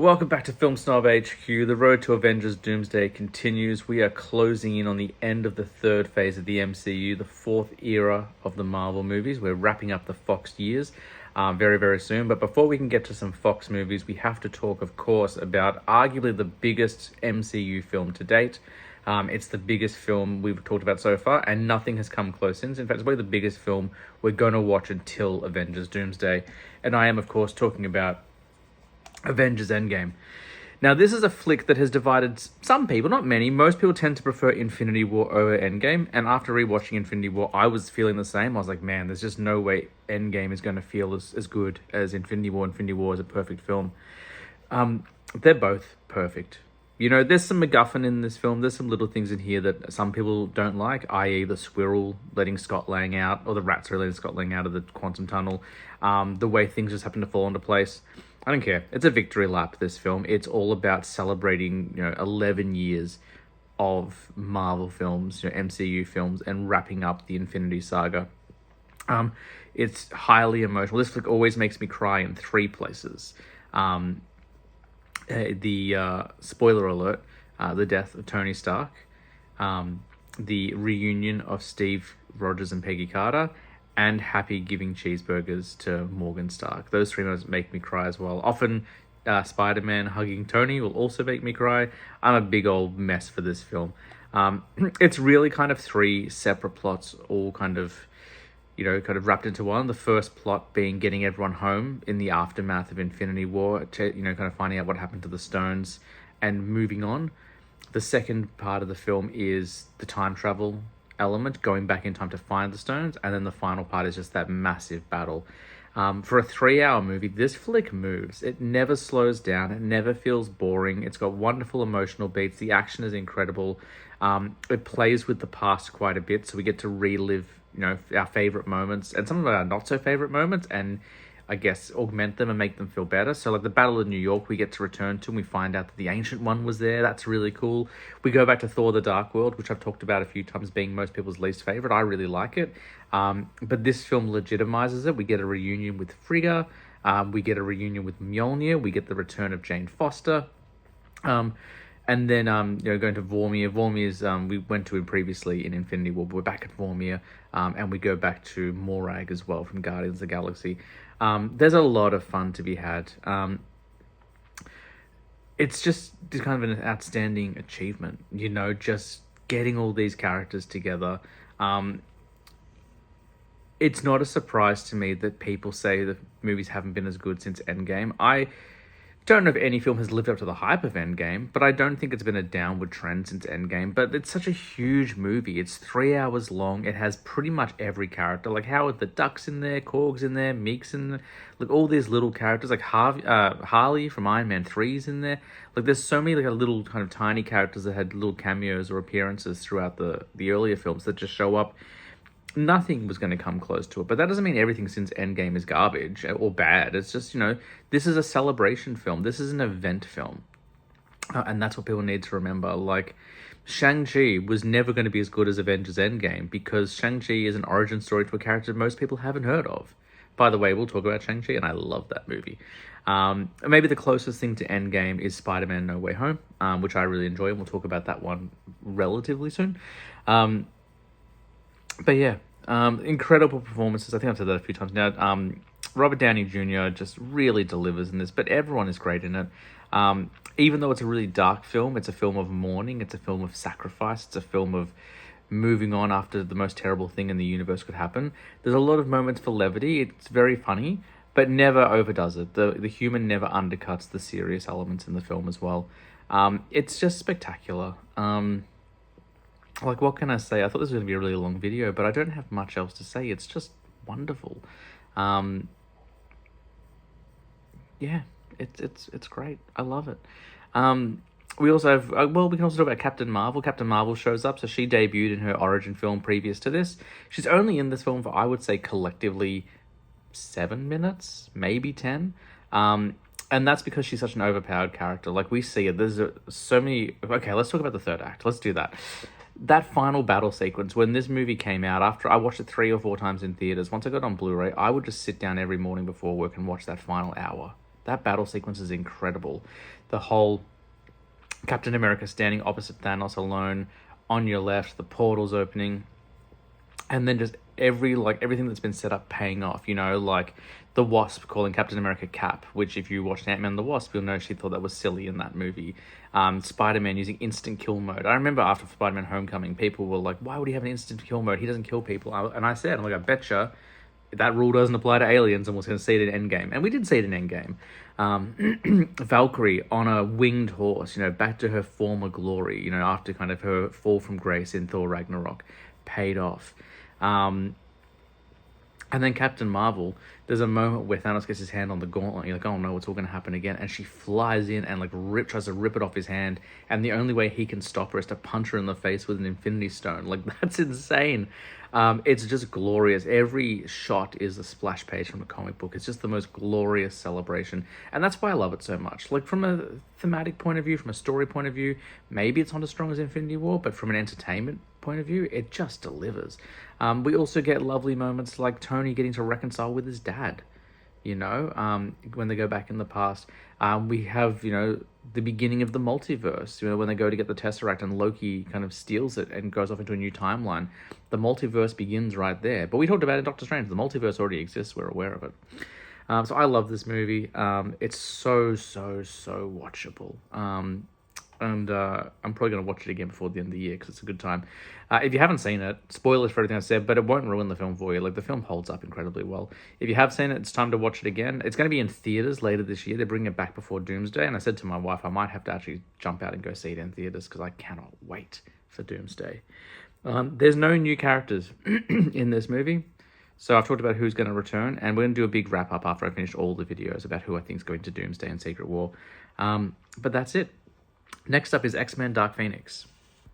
Welcome back to Film Snob HQ. The road to Avengers Doomsday continues. We are closing in on the end of the third phase of the MCU, the fourth era of the Marvel movies. We're wrapping up the Fox years very, very soon. But before we can get to some Fox movies, we have to talk, of course, about arguably the biggest MCU film to date. It's the biggest film we've talked about so far, and nothing has come close since. In fact, it's probably the biggest film we're going to watch until Avengers Doomsday. And I am, of course, talking about Avengers Endgame. Now, this is a flick that has divided some people, not many. Most people tend to prefer Infinity War over Endgame. And after rewatching Infinity War, I was feeling the same. I was like, man, there's just no way Endgame is going to feel as good as Infinity War. Infinity War is a perfect film. They're both perfect. You know, there's some MacGuffin in this film. There's some little things in here that some people don't like, i.e. the squirrel letting Scott Lang out, or the rats are letting Scott Lang out of the quantum tunnel. The way things just happen to fall into place. I don't care. It's a victory lap, this film. It's all about celebrating, 11 years of Marvel films, MCU films, and wrapping up the Infinity Saga. It's highly emotional. This flick always makes me cry in three places. Spoiler alert, the death of Tony Stark, the reunion of Steve Rogers and Peggy Carter, and Happy giving cheeseburgers to Morgan Stark. Those three moments make me cry as well. Often, Spider-Man hugging Tony will also make me cry. I'm a big old mess for this film. It's really kind of three separate plots, all kind of wrapped into one. The first plot being getting everyone home in the aftermath of Infinity War, kind of finding out what happened to the stones and moving on. The second part of the film is the time travel element, going back in time to find the stones, and then the final part is just that massive battle. For a 3-hour movie, this flick moves. It never slows down. It never feels boring. It's got wonderful emotional beats. The action is incredible. It plays with the past quite a bit, so we get to relive our favorite moments and some of our not so favorite moments, and I guess augment them and make them feel better. So like the Battle of New York, we get to return to, and we find out that the Ancient One was there. That's really cool. We go back to Thor: The Dark World, which I've talked about a few times being most people's least favorite. I really like it. But this film legitimizes it. We get a reunion with Frigga. We get a reunion with Mjolnir. We get the return of Jane Foster. And then, going to Vormir. Vormir's, we went to him previously in Infinity War, but we're back at Vormir. And we go back to Morag as well from Guardians of the Galaxy. There's a lot of fun to be had. It's just kind of an outstanding achievement, just getting all these characters together. It's not a surprise to me that people say the movies haven't been as good since Endgame. I don't know if any film has lived up to the hype of Endgame, but I don't think it's been a downward trend since Endgame. But it's such a huge movie. It's 3 hours long. It has pretty much every character. Like Howard the Duck's in there, Korg's in there, Meek's in there. Like all these little characters, like Harley from Iron Man 3's in there. Like there's so many like little kind of tiny characters that had little cameos or appearances throughout the earlier films that just show up. Nothing was going to come close to it, but that doesn't mean everything since Endgame is garbage or bad. It's just, this is a celebration film. This is an event film. And that's what people need to remember. Like, Shang-Chi was never going to be as good as Avengers Endgame because Shang-Chi is an origin story to a character most people haven't heard of. By the way, we'll talk about Shang-Chi, and I love that movie. Maybe the closest thing to Endgame is Spider-Man No Way Home, which I really enjoy, and we'll talk about that one relatively soon. But yeah, incredible performances. I think I've said that a few times now. Robert Downey Jr. just really delivers in this, but everyone is great in it. Even though it's a really dark film, it's a film of mourning, it's a film of sacrifice, it's a film of moving on after the most terrible thing in the universe could happen. There's a lot of moments for levity. It's very funny, but never overdoes it. The humor never undercuts the serious elements in the film as well. It's just spectacular. Like, what can I say? I thought this was going to be a really long video, but I don't have much else to say. It's just wonderful. Yeah, it's great. I love it. We also have, we can also talk about Captain Marvel. Captain Marvel shows up, so she debuted in her origin film previous to this. She's only in this film for, I would say, collectively 7 minutes, maybe 10. And that's because she's such an overpowered character. Like, we see it. There's so many... Okay, let's talk about the third act. Let's do that. That final battle sequence, when this movie came out, after I watched it 3 or 4 times in theaters, once I got on Blu-ray, I would just sit down every morning before work and watch that final hour That battle sequence is incredible. The whole Captain America standing opposite Thanos alone on your left, the portals opening, and then just everything that's been set up paying off. Like the Wasp calling Captain America Cap, which if you watched Ant-Man and the Wasp, you'll know she thought that was silly in that movie. Spider-Man using instant kill mode. I remember after Spider-Man Homecoming, people were like, "Why would he have an instant kill mode? He doesn't kill people." And I said, I betcha that rule doesn't apply to aliens, and we're going to see it in Endgame. And we did see it in Endgame. Valkyrie on a winged horse, back to her former glory, after kind of her fall from grace in Thor Ragnarok, paid off. And then Captain Marvel, there's a moment where Thanos gets his hand on the gauntlet. You're like, oh no, it's all going to happen again. And she flies in and tries to rip it off his hand. And the only way he can stop her is to punch her in the face with an Infinity Stone. That's insane. It's just glorious. Every shot is a splash page from a comic book. It's just the most glorious celebration. And that's why I love it so much. From a thematic point of view, from a story point of view, maybe it's not as strong as Infinity War, but from an entertainment point of view, it just delivers. We also get lovely moments like Tony getting to reconcile with his dad, when they go back in the past. We have, the beginning of the multiverse, when they go to get the Tesseract and Loki kind of steals it and goes off into a new timeline. The multiverse begins right there. But we talked about it in Doctor Strange. The multiverse already exists. We're aware of it. So I love this movie. It's so watchable. And I'm probably going to watch it again before the end of the year because it's a good time. If you haven't seen it, spoilers for everything I said, but it won't ruin the film for you. The film holds up incredibly well. If you have seen it, it's time to watch it again. It's going to be in theaters later this year. They're bringing it back before Doomsday, and I said to my wife I might have to actually jump out and go see it in theaters because I cannot wait for Doomsday. There's no new characters in this movie, so I've talked about who's going to return, and we're going to do a big wrap-up after I finish all the videos about who I think is going to Doomsday and Secret War. But that's it. Next up is X-Men Dark Phoenix.